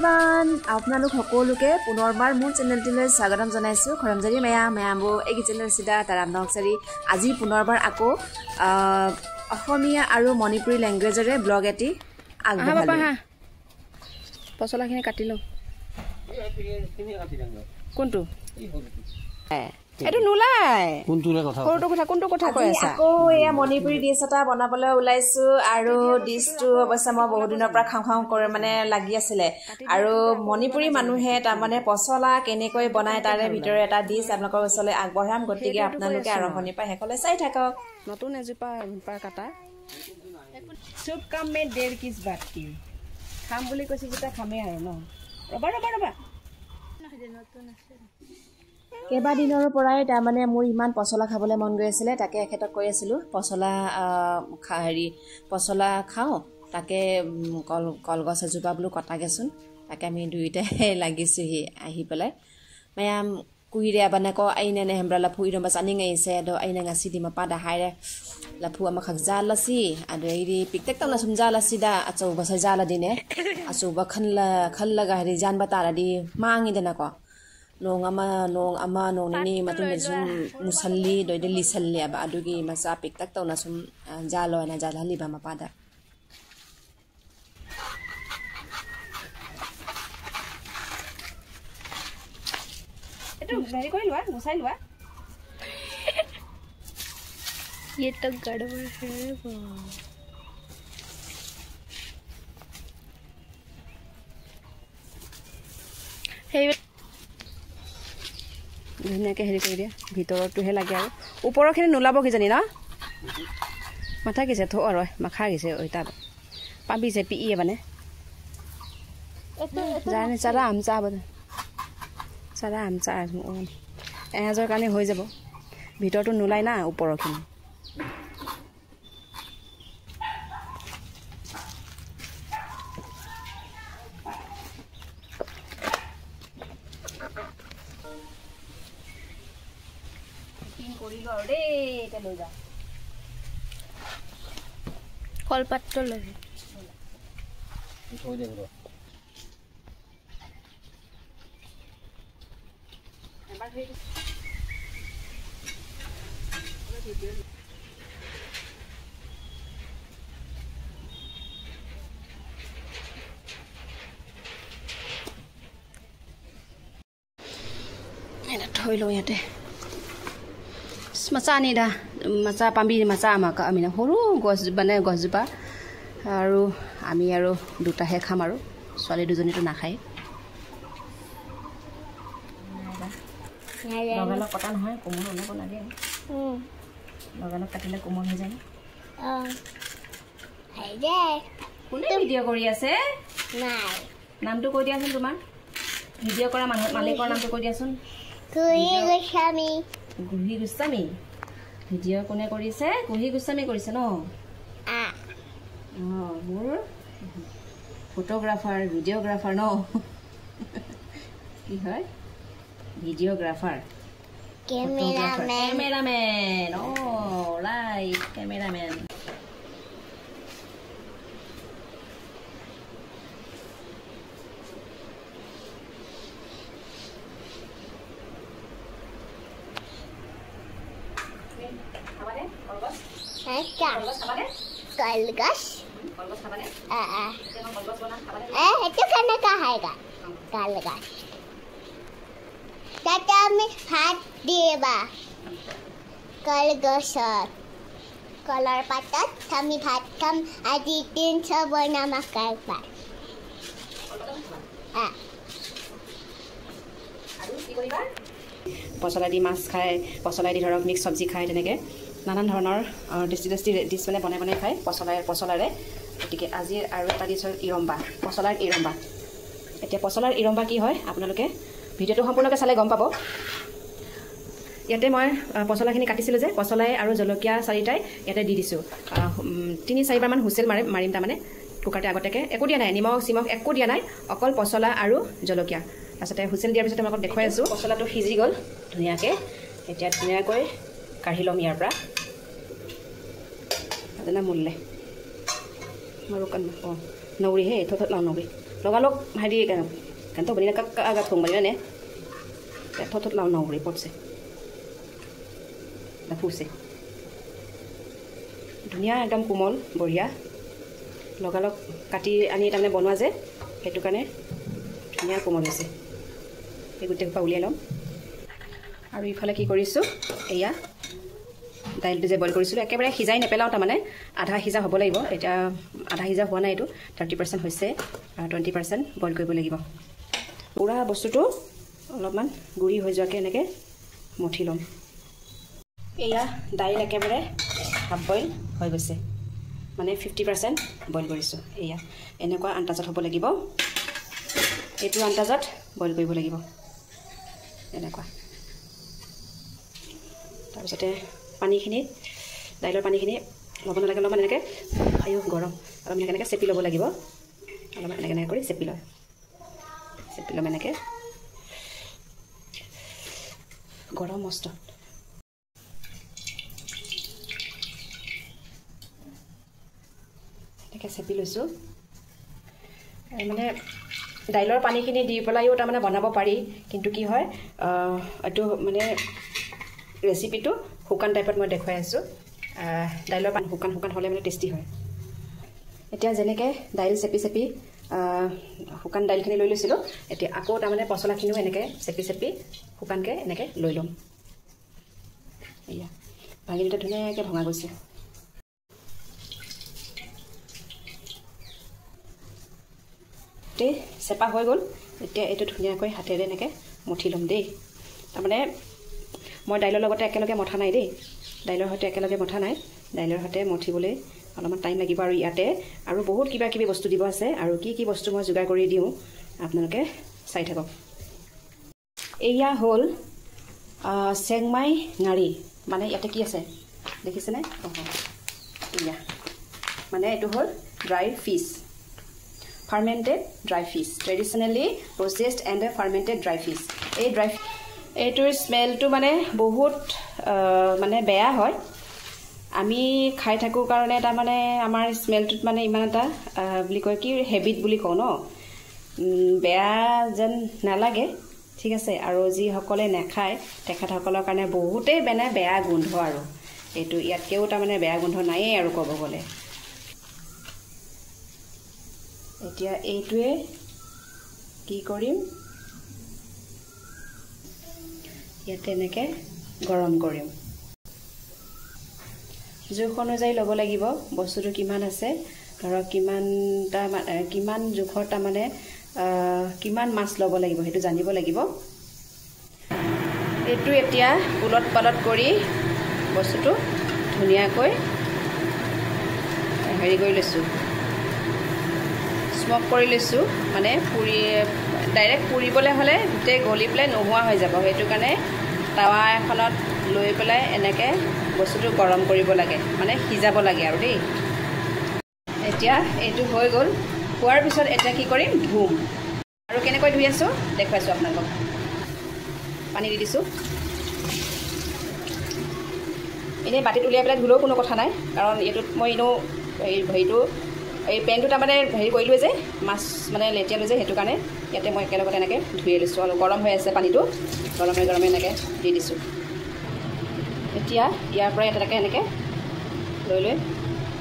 everyone আপোনালোক সকলোকে পুনৰবাৰ মোৰ চেনেলটোলৈ স্বাগতম জনাইছোঁ খৰমজাৰী মেয়াম্বো এই চেনেল চিধা তাৰাম নকচাৰী আজি পুনৰবাৰ আকৌ অসমীয়া আৰু মণিপুৰী লেংগুৱেজৰে ব্লগ এটি আগবঢ়ালোঁ পচলাখিনি কাটি লওঁ কোনটো এটো নুলাই কোনটো কথা কৈ আছা আকৌ এয়া মণিপুৰী ডিছ এটা বনাবলৈ ওলাইছো আৰু ডিছটো অৱশ্যে মই বহুত দিনৰ পৰা খাওঁ কৰে মানে লাগি আছিলে আৰু মণিপুৰী মানুহে তাৰমানে পচলা কেনেকৈ বনায় তাৰে ভিতৰত এটা ডিছ আপোনালোকৰ ওচৰলৈ আগবঢ়াম গতিকে আপোনালোকে আৰম্ভণিৰ পৰা শেষলৈ চাই থাকক নতুন এজোপা কাটা চুপ কাম মে 1.5 কিছ বাকি খাম বুলি কৈছে যেতিয়া খামেই আৰু ন ৰবা কেইবাদিনৰ পৰাই তাৰমানে মোৰ ইমান পচলা খাবলৈ মন গৈ আছিলে তাকে এখেতক কৈ আছিলোঁ পচলা খাওঁ তাকে কলগছ এজোপা বোলো কটাগেচোন তাকে আমি দুয়োটাই লাগিছোঁহি আহি পেলাই মেয়াম kuhire abanako aina ne hembra lapu ido mas aning ai se do aina ngasi di mapada haire lapu ama khakjala si ado iri piktek tawna sumjala sida achau basa jala dine achu ba khalla ga ri jan batara di mangi dena ko nong ama nong ni matun de sum musalli do de lisalli aba adugi masa piktek tawna sum jalo na jala li ba mapada मेरी कोई लुआ मुसाई लुआ ये तो गड़बड़ है ধুনীয়াকৈ হেৰি কৰি দিয়া ভিতৰটোহে লাগে আৰু ওপৰৰখিনি নোলাব কিজানি ন মাথা গিছে থ আৰু মাখা গিছে ঐ তাত পাবিছে পিয়ে মানে জানে চাৰা আমচা বনে চাৰা আমচা এহেজাৰ কাৰণে হৈ যাব ভিতৰটো নোলাই না ওপৰৰখিনি কলপাত্ৰ লৈ থৈ লওঁ ইয়াতে মাছা আনি দা মাছা পাম্বি মাছা আমাক আমি সৰু গছ মানে গছজোপা আৰু আমি আৰু দুটাহে খাম আৰু ছোৱালী দুজনীটো নাখায় লগালগ কটা নহয় কোমল অলপ লাগে লগালগ কাটিলে কোমল হৈ যায় কোনে ভিডিঅ' কৰি আছে নামটো কৈ দিয়াচোন তোমাৰ ভিডিঅ' কৰা মানুহ মালিকৰ নামটো কৈ দিয়াচোন গুহি গোস্বামী ভিডিঅ' কোনে কৰিছে গুহি গোস্বামী কৰিছে ন মোৰ ফটোগ্ৰাফাৰ ভিডিঅ'গ্ৰাফাৰ ন কি হয় ভিডিঅ'গ্ৰাফাৰ কেমেৰামেন ৰাইট কেমেৰামেন कलगश itu karena kahaiga kलगश tata में हाथ देबा कलगशत कलर पातात kami भात kam aditin sabon nama kalpat পচলা দি মাছ খায় পচলা দি ধৰক মিক্স চব্জি খায় তেনেকৈ নানান ধৰণৰ টেষ্টি ডিছ মানে বনাই খায় পচলাৰে গতিকে আজিৰ আৰু এটা ডিছ হ'ল ইৰম্বা পচলাৰ ইৰম্বা এতিয়া পচলাৰ ইৰম্বা কি হয় আপোনালোকে ভিডিঅ'টো সম্পূৰ্ণকৈ চালে গম পাব ইয়াতে মই পচলাখিনি কাটিছিলোঁ যে পচলাই আৰু জলকীয়া 4টাই ইয়াতে দি দিছোঁ 3-4বাৰমান হুইচেল মাৰিম তাৰমানে কুকাৰতে আগতীয়াকৈ একো দিয়া নাই নিমখ চিমখ একো দিয়া নাই অকল পচলা আৰু জলকীয়া তাৰপিছতে হুইচেল দিয়াৰ পিছতে মই আপোনাক দেখুৱাই আছোঁ পচলাটো সিজি গ'ল ধুনীয়াকৈ এতিয়া ধুনীয়াকৈ কাঢ়ি ল'ম ইয়াৰ পৰা ಅದನ್ನು ಮುಲ್ಲೆ ಮರುಕನ್ನು ನೌರಿ ಹೇ ಥೊತ್ ನಾವು ನೌರಿ লগালগ হেৰি কেন তো বনি না কাগা থং বনি না থত লাও নাও ৰিপৰ্টছে ফুছে ধুনীয়া একদম কোমল বঢ়িয়া লগালগ কাটি আনি তাৰমানে বনোৱা যে সেইটো কাৰণে ধুনীয়া কোমল হৈছে এই গোটেই সোপা উলিয়াই ল'ম আৰু ইফালে কি কৰিছোঁ এয়া দাইলটো যে বইল কৰিছিলোঁ একেবাৰে সিজাই নেপেলাওঁ তাৰমানে আধা সিজা হ'ব লাগিব এতিয়া আধা সিজা হোৱা নাই এইটো 30% হৈছে 20% বইল কৰিব লাগিব পুৰা বস্তুটো অলপমান গুৰি হৈ যোৱাকৈ এনেকৈ মঠি ল'ম এয়া দাইল একেবাৰে হাফ বইল হৈ গৈছে মানে 50% বইল কৰিছোঁ এয়া এনেকুৱা আন্দাজত হ'ব লাগিব এইটো আন্দাজত বইল কৰিব লাগিব এনেকুৱা তাৰপিছতে পানীখিনি দাইলৰ পানীখিনি ল'ব নালাগে অলপমান এনেকৈ আয়ো গৰম অলপমান এনেকৈ চেপি ল'ব লাগিব অলপমান এনেকৈ কৰি চেপি ল'ম এনেকৈ গৰম মস্ত এনেকৈ চেপি লৈছোঁ মানে দাইলৰ পানীখিনি দি পেলাইও তাৰমানে বনাব পাৰি কিন্তু কি হয় এইটো মানে ৰেচিপিটো শুকান টাইপত মই দেখুৱাই আছোঁ দাইলৰ পানী শুকান হ'লে মানে টেষ্টি হয় এতিয়া যেনেকৈ দাইল চেপি শুকান দাইলখিনি লৈ লৈছিলোঁ এতিয়া আকৌ তাৰমানে পচলাখিনিও এনেকৈ চেপি শুকানকৈ এনেকৈ লৈ ল'ম এয়া ভাঙি দুটা ধুনীয়াকৈ ভঙা গৈছে চেপা হৈ গ'ল এতিয়া এইটো ধুনীয়াকৈ হাতেৰে এনেকৈ মঠি ল'ম দেই তাৰমানে মই দাইলৰ লগতে একেলগে মঠা নাই দেই দাইলৰ সৈতে একেলগে মঠা নাই দাইলৰ সৈতে মঠিবলৈ অলপমান টাইম লাগিব আৰু ইয়াতে আৰু বহুত কিবা কিবি বস্তু দিব আছে আৰু কি বস্তু মই যোগাৰ কৰি দিওঁ আপোনালোকে চাই থাকক এয়া হ'ল চেংমাই নাৰী মানে ইয়াতে কি আছে দেখিছেনে এয়া মানে এইটো হ'ল dry fish fermented dry fish traditionally processed and fermented dry fish এইটোৰ স্মেলটো মানে বহুত মানে বেয়া হয় আমি খাই থাকোঁ কাৰণে তাৰমানে আমাৰ স্মেলটোত মানে ইমান এটা বুলি কয় কি হেবিট বুলি কওঁ ন বেয়া যেন নালাগে ঠিক আছে আৰু যিসকলে নাখায় তেখেতসকলৰ কাৰণে বহুতেই বেয়া গোন্ধ আৰু এইটো ইয়াতকেও তাৰমানে বেয়া গোন্ধ নায়েই আৰু ক'ব গ'লে এতিয়া এইটোৱে কি কৰিম ইয়াতে এনেকৈ গৰম কৰিম জোখ অনুযায়ী ল'ব লাগিব বস্তুটো কিমান আছে ধৰক কিমান জোখৰ তাৰমানে কিমান মাছ ল'ব লাগিব সেইটো জানিব লাগিব এইটো এতিয়া উলট পালট কৰি বস্তুটো ধুনীয়াকৈ হেৰি কৰি লৈছোঁ স্মক কৰি লৈছোঁ মানে ডাইৰেক্ট পুৰিবলৈ হ'লে গোটেই গলি পেলাই নোহোৱা হৈ যাব সেইটো কাৰণে টাৱা এখনত লৈ পেলাই এনেকৈ বস্তুটো গৰম কৰিব লাগে মানে সিজাব লাগে আৰু দেই এতিয়া এইটো হৈ গ'ল হোৱাৰ পিছত এতিয়া কি কৰিম ধুম আৰু কেনেকৈ ধুই আছোঁ দেখুৱাইছোঁ আপোনালোকক পানী দি দিছোঁ এনেই বাতিত উলিয়াই পেলাই ধুলেও কোনো কথা নাই কাৰণ এইটোত মই এনেও হেৰিটো এই পেনটো তাৰমানে হেৰি কৰিলোঁ যে মাছ মানে লেটিয়ালোঁ যে সেইটো কাৰণে ইয়াতে মই একেলগতে এনেকৈ ধুই লৈছোঁ আৰু গৰম হৈ আছে পানীটো গৰমে এনেকৈ দি দিছোঁ এতিয়া ইয়াৰ পৰা এটাকৈ এনেকৈ লৈ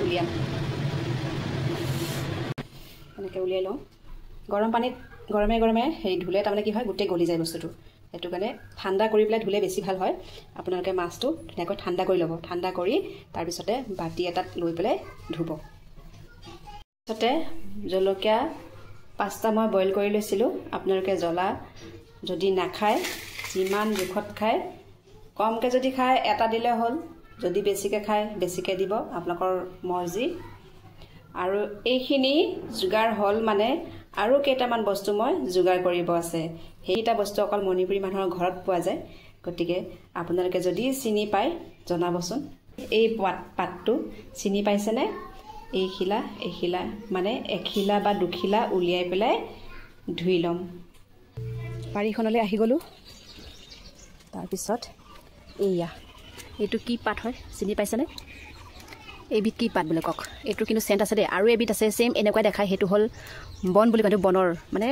উলিয়াম এনেকৈ উলিয়াই লওঁ গৰম পানীত গৰমে হেৰি ধুলে তাৰমানে কি হয় গোটেই গলি যায় বস্তুটো সেইটো কাৰণে ঠাণ্ডা কৰি পেলাই ধুলে বেছি ভাল হয় আপোনালোকে মাছটো ধুনীয়াকৈ ঠাণ্ডা কৰি ল'ব ঠাণ্ডা কৰি তাৰপিছতে বাতি এটাত লৈ পেলাই ধুব তাৰপিছতে জলকীয়া 5টা মই বইল কৰি লৈছিলোঁ আপোনালোকে জ্বলা যদি নাখায় যিমান জোখত খায় কমকৈ যদি খায় এটা দিলে হ'ল যদি বেছিকৈ খায় বেছিকৈ দিব আপোনালোকৰ মৰ্জি আৰু এইখিনি যোগাৰ হ'ল মানে আৰু কেইটামান বস্তু মই যোগাৰ কৰিব আছে সেইটা বস্তু অকল মণিপুৰী মানুহৰ ঘৰত পোৱা যায় গতিকে আপোনালোকে যদি চিনি পায় জনাবচোন এই পাতটো চিনি পাইছেনে এই খিলা মানে এখিলা বা দুখিলা উলিয়াই পেলাই ধুই ল'ম বাৰীখনলৈ আহি গ'লোঁ তাৰপিছত এইয়া এইটো কি পাত হয় চিনি পাইছেনে এইবিধ কি পাত বোলে কওক এইটো কিন্তু চেণ্ট আছে দেই আৰু এবিধ আছে চেম এনেকুৱা দেখায় সেইটো হ'ল বন বুলি কয় বনৰ মানে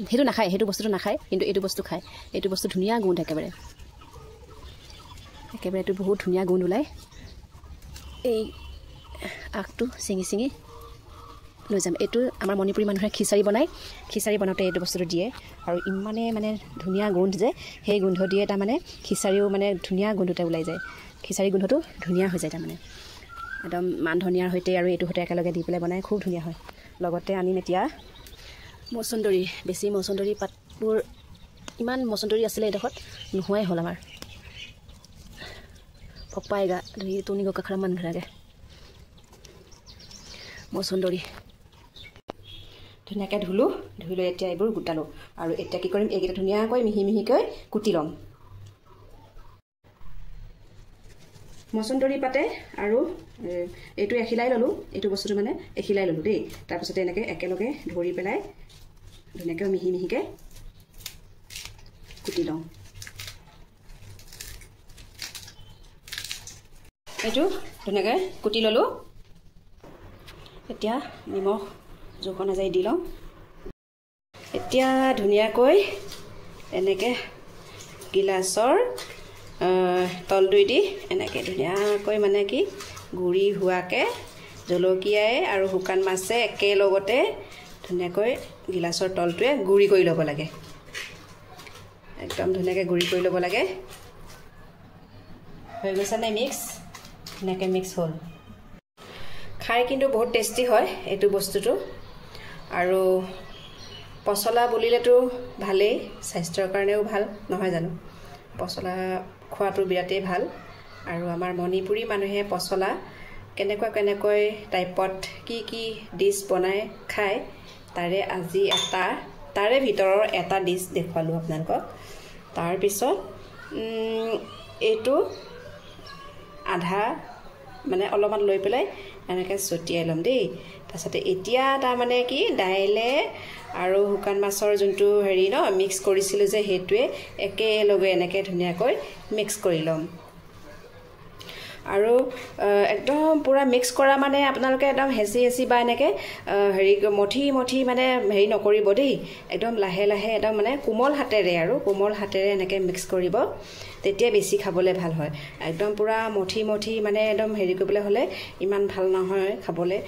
সেইটো নাখায় সেইটো বস্তুটো নাখায় কিন্তু এইটো বস্তু খায় এইটো বস্তু ধুনীয়া গোন্ধ একেবাৰে এইটো বহুত ধুনীয়া গোন্ধ ওলায় এই আগটো ছিঙি ছিঙি লৈ যাম এইটো আমাৰ মণিপুৰী মানুহে খিচাৰি বনায় খিচাৰি বনাওঁতে এইটো বস্তুটো দিয়ে আৰু ইমানে মানে ধুনীয়া গোন্ধ যে সেই গোন্ধ দিয়ে তাৰমানে খিচাৰিও মানে ধুনীয়া গোন্ধতে ওলাই যায় খিচাৰি গোন্ধটো ধুনীয়া হৈ যায় তাৰমানে একদম মান ধনিয়াৰ সৈতে আৰু এইটো সৈতে একেলগে দি পেলাই বনাই খুব ধুনীয়া হয় লগতে আনিম এতিয়া মচন্দৰী বেছি মচন্দৰী পাতবোৰ ইমান মচন্দৰী আছিলে এইডোখৰত নোহোৱাই হ'ল আমাৰ পপ্পাইগা তুনি গকাখাৰা মান ধৰাগে মচন্দৰী ধুনীয়াকৈ ধুলোঁ ধুই লৈ এতিয়া এইবোৰ গোটালোঁ আৰু এতিয়া কি কৰিম এইকেইটা ধুনীয়াকৈ মিহি মিহিকৈ কুটি ল'ম মচন্দৰী পাতে আৰু এইটো এখিলাই ল'লোঁ এইটো বস্তুটো মানে এখিলাই ল'লোঁ দেই তাৰপিছতে এনেকৈ একেলগে ধৰি পেলাই ধুনীয়াকৈ মিহি মিহিকৈ কুটি লওঁ এইটো ধুনীয়াকৈ কুটি ল'লোঁ এতিয়া নিমখ জোখ অনুযায়ী দি লওঁ এতিয়া ধুনীয়াকৈ এনেকৈ গিলাচৰ তলদুই দি এনেকৈ ধুনীয়াকৈ মানে কি গুড়ি হোৱাকৈ জলকীয়াই আৰু শুকান মাছে একেলগতে ধুনীয়াকৈ গিলাচৰ তলটোৱে গুড়ি কৰি ল'ব লাগে একদম ধুনীয়াকৈ গুড়ি কৰি ল'ব লাগে হৈ গৈছেনে মিক্স ধুনীয়াকৈ মিক্স হ'ল খাই কিন্তু বহুত টেষ্টি হয় এইটো বস্তুটো আৰু পচলা বুলিলেতো ভালেই স্বাস্থ্যৰ কাৰণেও ভাল নহয় জানো পচলা খোৱাটো বিৰাটেই ভাল আৰু আমাৰ মণিপুৰী মানুহে পচলা কেনেকৈ টাইপত কি ডিছ বনাই খায় তাৰে আজি তাৰে ভিতৰৰ এটা ডিছ দেখুৱালোঁ আপোনালোকক তাৰপিছত এইটো আধা মানে অলপমান লৈ পেলাই এনেকৈ ছটিয়াই ল'ম দেই তাৰপিছতে এতিয়া তাৰমানে কি দাইলে আৰু শুকান মাছৰ যোনটো হেৰি ন মিক্স কৰিছিলোঁ যে সেইটোৱে একেলগে এনেকৈ ধুনীয়াকৈ মিক্স কৰি ল'ম আৰু একদম পুৰা মিক্স কৰা মানে আপোনালোকে একদম হেঁচি বা এনেকৈ হেৰি মঠি মানে হেৰি নকৰিব দেই একদম লাহে লাহে একদম মানে কোমল হাতেৰে এনেকৈ মিক্স কৰিব তেতিয়া বেছি খাবলৈ ভাল হয় একদম পুৰা মঠি মানে একদম হেৰি কৰিবলৈ হ'লে ইমান ভাল নহয় খাবলৈ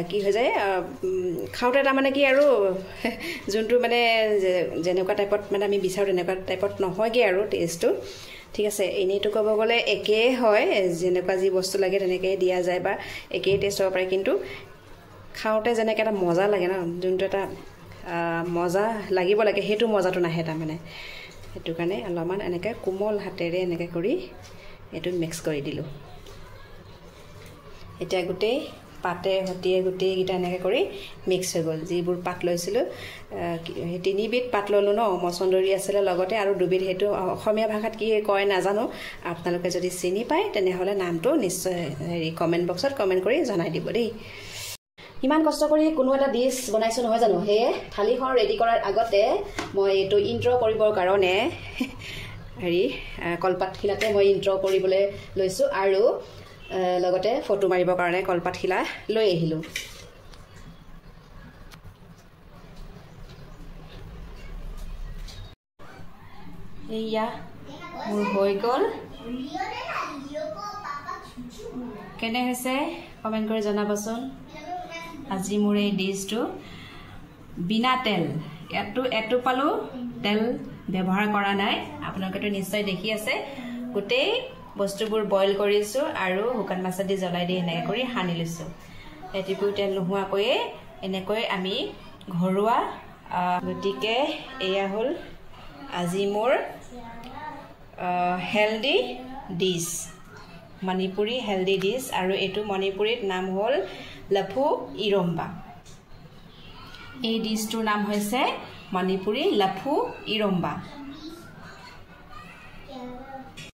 কি হৈ যায় খাওঁতে তাৰমানে কি আৰু যোনটো মানে যেনেকুৱা টাইপত মানে আমি বিচাৰোঁ তেনেকুৱা টাইপত নহয়গৈ আৰু টেষ্টটো ঠিক আছে এনেইতো ক'ব গ'লে একেই হয় যেনেকুৱা যি বস্তু লাগে তেনেকৈয়ে দিয়া যায় বা একেই টেষ্ট হ'ব পাৰে কিন্তু খাওঁতে যেনেকৈ এটা মজা লাগে ন যোনটো এটা মজা লাগিব লাগে সেইটো মজাটো নাহে তাৰমানে সেইটো কাৰণে অলপমান এনেকৈ কোমল হাতেৰে এনেকৈ কৰি এইটো মিক্স কৰি দিলোঁ এতিয়া গোটেই পাতে হতিয়ে গোটেইকেইটা এনেকৈ কৰি মিক্স হৈ গ'ল যিবোৰ পাত লৈছিলোঁ সেই 3 বিধ পাত ল'লোঁ ন মচন্দৰী আছিলে লগতে আৰু 2 বিধ সেইটো অসমীয়া ভাষাত কি কয় নাজানো আপোনালোকে যদি চিনি পায় তেনেহ'লে নামটো নিশ্চয় হেৰি কমেণ্ট বক্সত কমেণ্ট কৰি জনাই দিব দেই ইমান কষ্ট কৰি কোনো এটা ডিছ বনাইছোঁ নহয় জানো সেয়ে থালিখন ৰেডি কৰাৰ আগতে মই এইটো ইণ্ট্ৰ' কৰিবৰ কাৰণে হেৰি কলপাতখিলাতে মই ইণ্ট্ৰ' কৰিবলৈ লৈছোঁ আৰু লগতে ফটো মাৰিবৰ কাৰণে কলপাতখিলা লৈ আহিলোঁ এয়া মোৰ হৈ গ'ল কেনে হৈছে কমেণ্ট কৰি জনাবচোন আজি মোৰ এই ডিছটো বিনা তেল এটোপালো তেল ব্যৱহাৰ কৰা নাই আপোনালোকেতো নিশ্চয় দেখি আছে গোটেই বস্তুবোৰ বইল কৰিছোঁ আৰু শুকান মাছেদি জ্বলাই দি এনেকৈ কৰি সানি লৈছোঁ এটিপু তেল নোহোৱাকৈয়ে এনেকৈ আমি ঘৰুৱা গতিকে এয়া হ'ল আজি মোৰ healthy dish Manipuri healthy dish আৰু এইটো মণিপুৰীত নাম হ'ল লাফু ইৰম্বা এই ডিছটোৰ নাম হৈছে মণিপুৰী লাফু ইৰম্বা